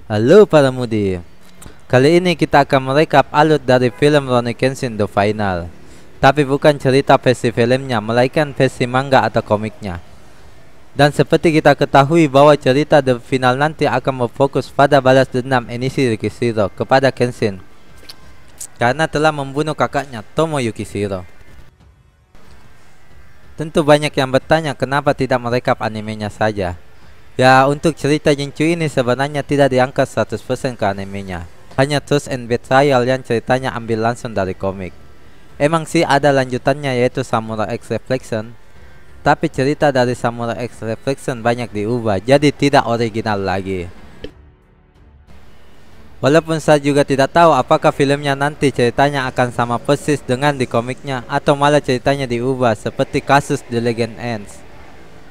Halo para mudi, kali ini kita akan merekap alur dari film Rurouni Kenshin The Final. Tapi bukan cerita versi filmnya, melainkan versi manga atau komiknya. Dan seperti kita ketahui bahwa cerita The Final nanti akan berfokus pada balas dendam Enishi Yukishiro kepada Kenshin karena telah membunuh kakaknya Tomo Yukishiro. Tentu banyak yang bertanya kenapa tidak merekap animenya saja. Ya, untuk cerita Jinchu ini sebenarnya tidak diangkat 100% ke animenya. Hanya Trust and Betrayal yang ceritanya ambil langsung dari komik. Emang sih ada lanjutannya yaitu Samurai X Reflection, tapi cerita dari Samurai X Reflection banyak diubah, jadi tidak original lagi. Walaupun saya juga tidak tahu apakah filmnya nanti ceritanya akan sama persis dengan di komiknya atau malah ceritanya diubah seperti kasus The Legend Ends.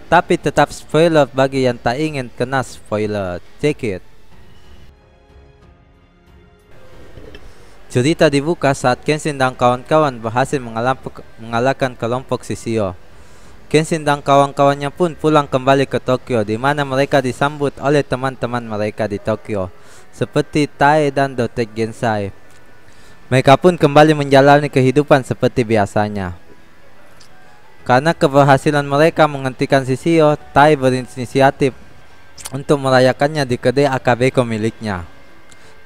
Tapi tetap spoiler bagi yang tak ingin kena spoiler. Check it. Cerita dibuka saat Kenshin dan kawan-kawan berhasil mengalahkan kelompok Shishio. Kenshin dan kawan-kawannya pun pulang kembali ke Tokyo, di mana mereka disambut oleh teman-teman mereka di Tokyo, seperti Tae dan Dotek Gensai. Mereka pun kembali menjalani kehidupan seperti biasanya. Karena keberhasilan mereka menghentikan Shishio, Tai berinisiatif untuk merayakannya di kedai Akabeko miliknya.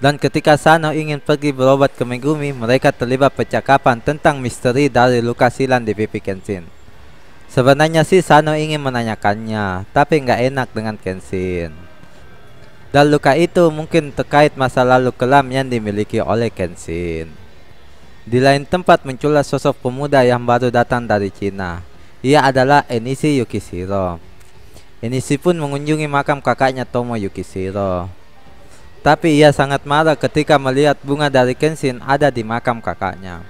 Dan ketika Sano ingin pergi berobat ke Megumi, mereka terlibat percakapan tentang misteri dari luka silan di pipi Kenshin. Sebenarnya sih Sano ingin menanyakannya, tapi nggak enak dengan Kenshin. Dan luka itu mungkin terkait masa lalu kelam yang dimiliki oleh Kenshin. Di lain tempat muncullah sosok pemuda yang baru datang dari Cina. Ia adalah Enishi Yukishiro. Enishi pun mengunjungi makam kakaknya Tomo Yukishiro. Tapi ia sangat marah ketika melihat bunga dari Kenshin ada di makam kakaknya.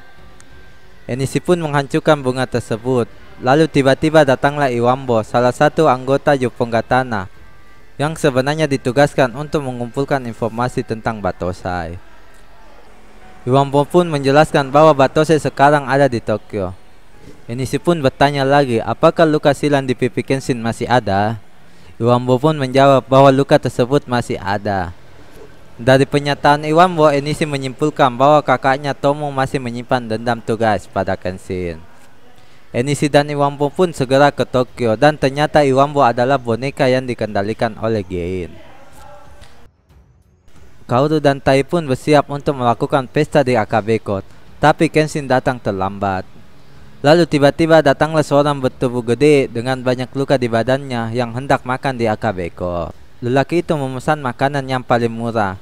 Enishi pun menghancurkan bunga tersebut. Lalu tiba-tiba datanglah Iwambo, salah satu anggota Yuponggatana, yang sebenarnya ditugaskan untuk mengumpulkan informasi tentang Batosai. Iwambo pun menjelaskan bahwa Batosai sekarang ada di Tokyo. Enishi pun bertanya lagi, apakah luka silan di pipi Kenshin masih ada? Iwambo pun menjawab bahwa luka tersebut masih ada. Dari pernyataan Iwambo, Enishi menyimpulkan bahwa kakaknya Tomo masih menyimpan dendam tugas pada Kenshin. Enishi dan Iwambo pun segera ke Tokyo, dan ternyata Iwambo adalah boneka yang dikendalikan oleh Gein. Kaoru dan Tai pun bersiap untuk melakukan pesta di Akabeko, tapi Kenshin datang terlambat. Lalu tiba-tiba datanglah seorang bertubuh gede dengan banyak luka di badannya yang hendak makan di Akabeko. Lelaki itu memesan makanan yang paling murah,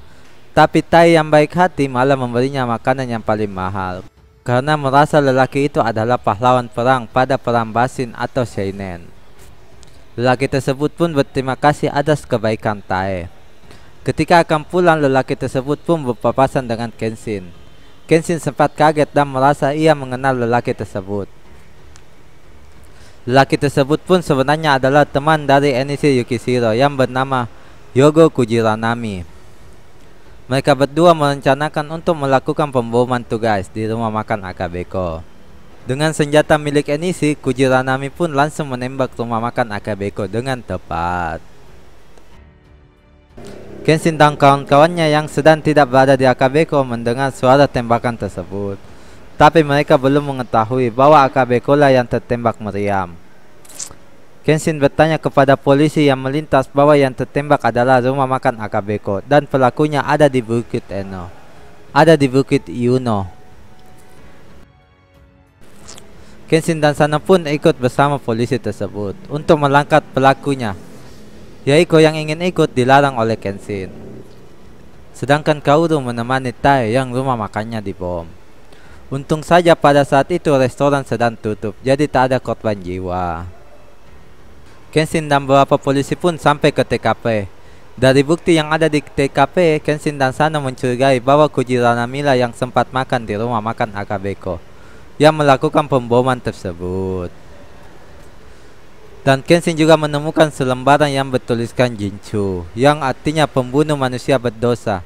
tapi Tai yang baik hati malah memberinya makanan yang paling mahal, karena merasa lelaki itu adalah pahlawan perang pada perang Basin atau Seinen. Lelaki tersebut pun berterima kasih atas kebaikan Tai. Ketika akan pulang, lelaki tersebut pun berpapasan dengan Kenshin. Kenshin sempat kaget dan merasa ia mengenal lelaki tersebut. Lelaki tersebut pun sebenarnya adalah teman dari Enishi Yukishiro yang bernama Yogo Kujiranami. Mereka berdua merencanakan untuk melakukan pemboman tugas di rumah makan Akabeko. Dengan senjata milik Enishi, Kujiranami pun langsung menembak rumah makan Akabeko dengan tepat. Kenshin dan kawan-kawannya yang sedang tidak berada di Akabeko mendengar suara tembakan tersebut. Tapi mereka belum mengetahui bahwa Akabeko lah yang tertembak meriam. Kenshin bertanya kepada polisi yang melintas bahwa yang tertembak adalah rumah makan Akabeko dan pelakunya ada di Bukit Eno. Ada di Bukit Yuno. Kenshin dan Sano pun ikut bersama polisi tersebut untuk melangkat pelakunya. Yaiko yang ingin ikut dilarang oleh Kenshin. Sedangkan Kaoru menemani Tai yang rumah makannya dibom. Untung saja pada saat itu restoran sedang tutup, jadi tak ada korban jiwa. Kenshin dan beberapa polisi pun sampai ke TKP. Dari bukti yang ada di TKP, Kenshin dan Sano mencurigai bahwa Kujiranami lah yang sempat makan di rumah makan Akabeko yang melakukan pemboman tersebut. Dan Kenshin juga menemukan selembaran yang bertuliskan Jinchu, yang artinya pembunuh manusia berdosa.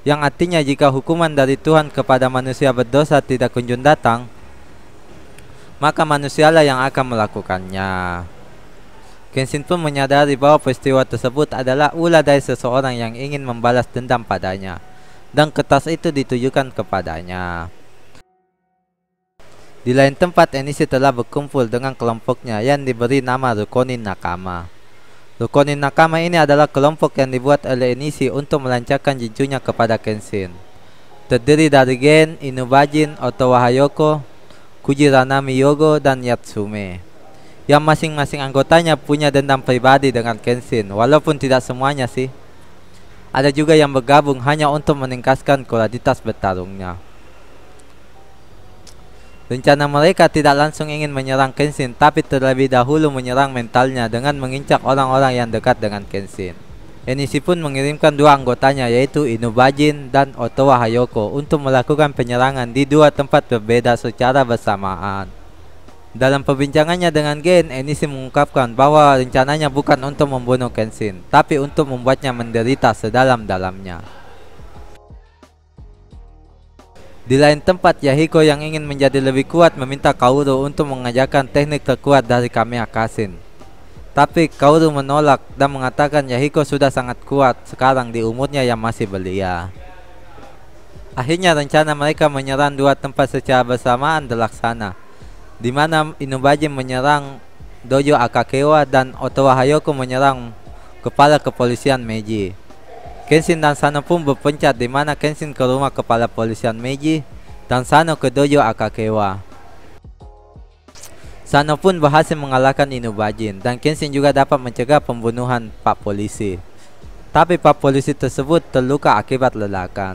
Yang artinya jika hukuman dari Tuhan kepada manusia berdosa tidak kunjung datang, maka manusialah yang akan melakukannya. Kenshin pun menyadari bahwa peristiwa tersebut adalah ulah dari seseorang yang ingin membalas dendam padanya, dan kertas itu ditujukan kepadanya. Di lain tempat, Enishi telah berkumpul dengan kelompoknya yang diberi nama Rukonin Nakama. Rukonin Nakama ini adalah kelompok yang dibuat oleh Enishi untuk melancarkan jinjunya kepada Kenshin. Terdiri dari Gen, Inubajin, Otowa Hayoko, Kujiranami Yogo, dan Yatsume, yang masing-masing anggotanya punya dendam pribadi dengan Kenshin, walaupun tidak semuanya sih. Ada juga yang bergabung hanya untuk meningkatkan kualitas bertarungnya. Rencana mereka tidak langsung ingin menyerang Kenshin, tapi terlebih dahulu menyerang mentalnya dengan mengincar orang-orang yang dekat dengan Kenshin. Enishi pun mengirimkan dua anggotanya, yaitu Inubajin dan Otowa Hayoko, untuk melakukan penyerangan di dua tempat berbeda secara bersamaan. Dalam perbincangannya dengan Gen, Enishi mengungkapkan bahwa rencananya bukan untuk membunuh Kenshin, tapi untuk membuatnya menderita sedalam-dalamnya. Di lain tempat, Yahiko yang ingin menjadi lebih kuat meminta Kaoru untuk mengajarkan teknik terkuat dari Kamiya Kashin. Tapi Kaoru menolak dan mengatakan Yahiko sudah sangat kuat sekarang di umurnya yang masih belia. Akhirnya rencana mereka menyerang dua tempat secara bersamaan terlaksana, di mana Inubajin menyerang Dojo Akakewa dan Otowa Hayoko menyerang kepala kepolisian Meiji. Kenshin dan Sano pun berpencar, di mana Kenshin ke rumah kepala kepolisian Meiji dan Sano ke Dojo Akakewa. Sano pun berhasil mengalahkan Inubajin, dan Kenshin juga dapat mencegah pembunuhan Pak Polisi. Tapi Pak Polisi tersebut terluka akibat ledakan.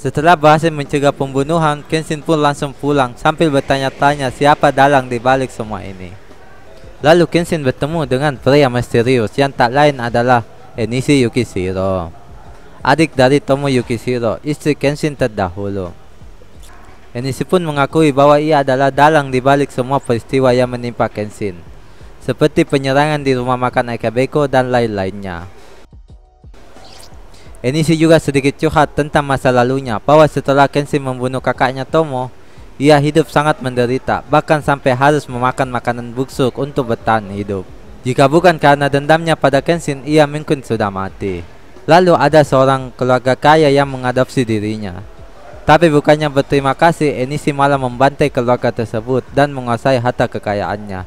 Setelah berhasil mencegah pembunuhan, Kenshin pun langsung pulang sambil bertanya-tanya siapa dalang di balik semua ini. Lalu Kenshin bertemu dengan pria misterius yang tak lain adalah Enishi Yukishiro, adik dari Tomo Yukishiro, istri Kenshin terdahulu. Enishi pun mengakui bahwa ia adalah dalang di balik semua peristiwa yang menimpa Kenshin, seperti penyerangan di rumah makan Akabeko dan lain-lainnya. Enishi juga sedikit curhat tentang masa lalunya, bahwa setelah Kenshin membunuh kakaknya Tomo, ia hidup sangat menderita, bahkan sampai harus memakan makanan busuk untuk bertahan hidup. Jika bukan karena dendamnya pada Kenshin, ia mungkin sudah mati. Lalu ada seorang keluarga kaya yang mengadopsi dirinya. Tapi bukannya berterima kasih, Enishi malah membantai keluarga tersebut dan menguasai harta kekayaannya,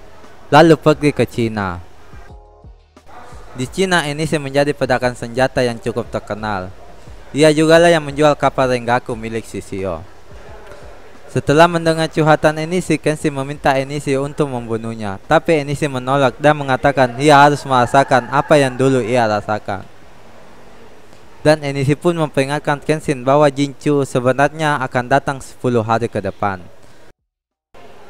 lalu pergi ke Cina. Di Cina, Enishi menjadi pedagang senjata yang cukup terkenal. Ia jugalah yang menjual kapal Rengaku milik Shishio. Setelah mendengar curhatan Enishi, Kenshin meminta Enishi untuk membunuhnya, tapi Enishi menolak dan mengatakan ia harus merasakan apa yang dulu ia rasakan. Dan Enishi pun memperingatkan Kenshin bahwa Jinchu sebenarnya akan datang 10 hari ke depan,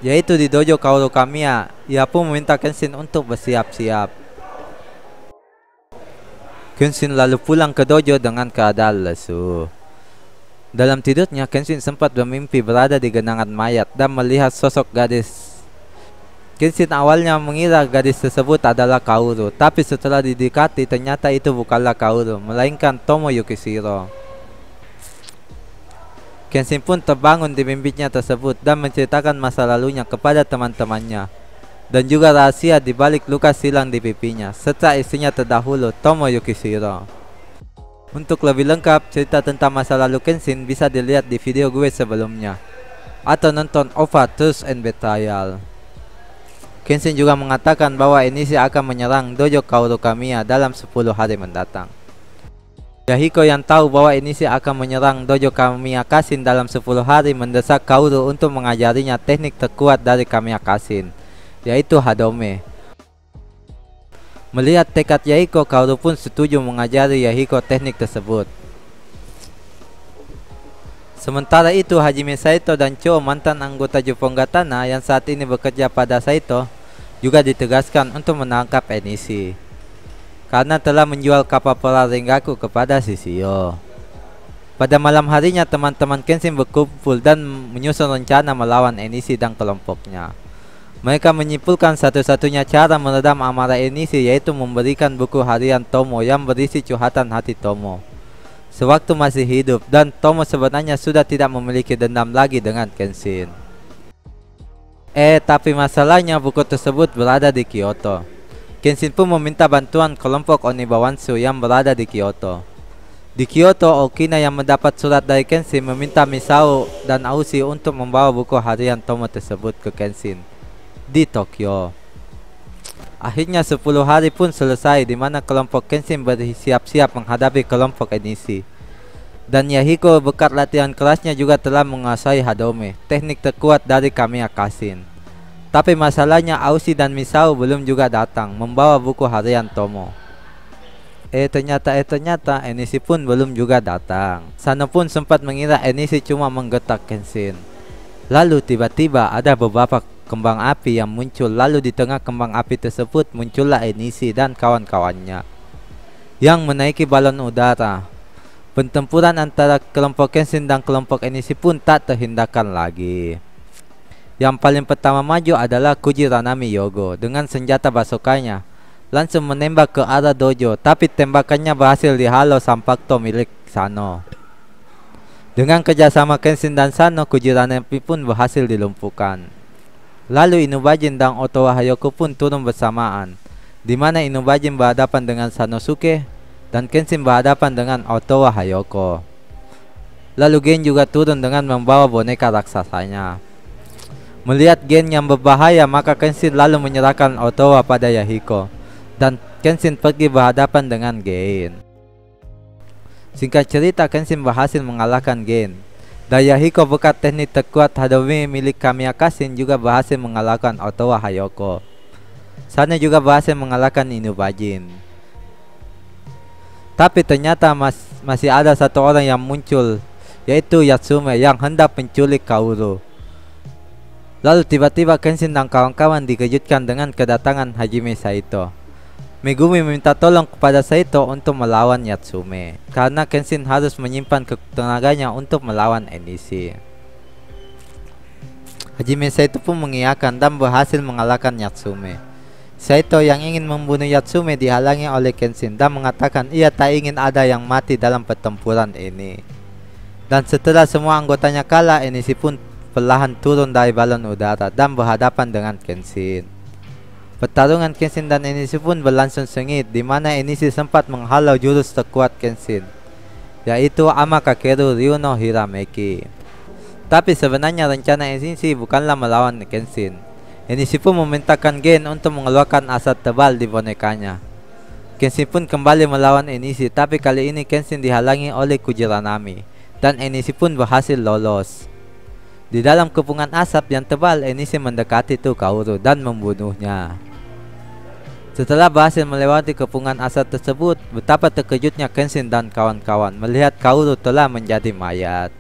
yaitu di dojo Kaoru Kamiya. Ia pun meminta Kenshin untuk bersiap-siap. Kenshin lalu pulang ke dojo dengan keadaan lesu. Dalam tidurnya, Kenshin sempat bermimpi berada di genangan mayat dan melihat sosok gadis. Kenshin awalnya mengira gadis tersebut adalah Kaoru, tapi setelah didekati ternyata itu bukanlah Kaoru, melainkan Tomo Yukishiro. Kenshin pun terbangun di mimpinya tersebut dan menceritakan masa lalunya kepada teman-temannya, dan juga rahasia di balik luka silang di pipinya, serta istrinya terdahulu, Tomo Yukishiro. Untuk lebih lengkap cerita tentang masa lalu Kenshin bisa dilihat di video gue sebelumnya, atau nonton OVA Truth and Betrayal. Kenshin juga mengatakan bahwa Enishi akan menyerang dojo Kaoru Kamiya dalam 10 hari mendatang. Yahiko yang tahu bahwa Enishi akan menyerang dojo Kamiya Kashin dalam 10 hari mendesak Kaoru untuk mengajarinya teknik terkuat dari Kamiya Kashin, yaitu Hadome. Melihat tekad Yahiko, Kaoru pun setuju mengajari Yahiko teknik tersebut. Sementara itu, Hajime Saito dan Cho, mantan anggota Jepang Gatana yang saat ini bekerja pada Saito, juga ditegaskan untuk menangkap Enishi karena telah menjual kapal perang Rengaku kepada Shishio. Pada malam harinya, teman-teman Kenshin berkumpul dan menyusun rencana melawan Enishi dan kelompoknya. Mereka menyimpulkan satu-satunya cara meredam amarah Enishi yaitu memberikan buku harian Tomo yang berisi curhatan hati Tomo sewaktu masih hidup, dan Tomo sebenarnya sudah tidak memiliki dendam lagi dengan Kenshin. Tapi masalahnya buku tersebut berada di Kyoto. Kenshin pun meminta bantuan kelompok Onibawansu yang berada di Kyoto. Di Kyoto, Okina yang mendapat surat dari Kenshin meminta Misao dan Aushi untuk membawa buku harian Tomo tersebut ke Kenshin di Tokyo. Akhirnya 10 hari pun selesai, di mana kelompok Kenshin bersiap-siap menghadapi kelompok Enishi. Dan Yahiko berkat latihan kerasnya juga telah menguasai Hadome, teknik terkuat dari Kamiya Kashin. Tapi masalahnya Aushi dan Misao belum juga datang membawa buku harian Tomo. Ternyata Enishi pun belum juga datang. Sano pun sempat mengira Enishi cuma menggetak Kenshin. Lalu tiba-tiba ada beberapa kembang api yang muncul, lalu di tengah kembang api tersebut muncullah Enishi dan kawan-kawannya yang menaiki balon udara. Pertempuran antara kelompok Kenshin dan kelompok Enishi pun tak terhindarkan lagi. Yang paling pertama maju adalah Kujiranami Yogo dengan senjata bazooka-nya langsung menembak ke arah dojo, tapi tembakannya berhasil dihalau Sanpakto milik Sano. Dengan kerjasama Kenshin dan Sano, Kujiranami pun berhasil dilumpuhkan. Lalu Inubajin dan Otowa Hayoko pun turun bersamaan, di mana Inubajin berhadapan dengan Sanosuke dan Kenshin berhadapan dengan Otowa Hayoko. Lalu Gen juga turun dengan membawa boneka raksasanya. Melihat Gen yang berbahaya, maka Kenshin lalu menyerahkan Otowa pada Yahiko, dan Kenshin pergi berhadapan dengan Gen. Singkat cerita, Kenshin berhasil mengalahkan Gen, dan Yahiko berkat teknik terkuat Hadome milik Kamiya Kashin juga berhasil mengalahkan Otowa Hayoko. Sano juga berhasil mengalahkan Inubajin. Tapi ternyata masih ada satu orang yang muncul, yaitu Yatsume yang hendak menculik Kaoru. Lalu tiba-tiba Kenshin dan kawan-kawan dikejutkan dengan kedatangan Hajime Saito. Megumi meminta tolong kepada Saito untuk melawan Yatsume, karena Kenshin harus menyimpan tenaganya untuk melawan Enishi. Hajime Saito pun mengiyakan dan berhasil mengalahkan Yatsume. Saito yang ingin membunuh Yatsume dihalangi oleh Kenshin dan mengatakan ia tak ingin ada yang mati dalam pertempuran ini. Dan setelah semua anggotanya kalah, Enishi pun perlahan turun dari balon udara dan berhadapan dengan Kenshin. Pertarungan Kenshin dan Enishi pun berlangsung sengit, di mana Enishi sempat menghalau jurus terkuat Kenshin, yaitu Amakakeru Ryuno Hirameki. Tapi sebenarnya rencana Enishi bukanlah melawan Kenshin. Enishi pun memintakan Gen untuk mengeluarkan asap tebal di bonekanya. Kenshin pun kembali melawan Enishi, tapi kali ini Kenshin dihalangi oleh Kujiranami, dan Enishi pun berhasil lolos. Di dalam kepungan asap yang tebal, Enishi mendekati Kaoru dan membunuhnya. Setelah berhasil melewati kepungan asap tersebut, betapa terkejutnya Kenshin dan kawan-kawan melihat Kaoru telah menjadi mayat.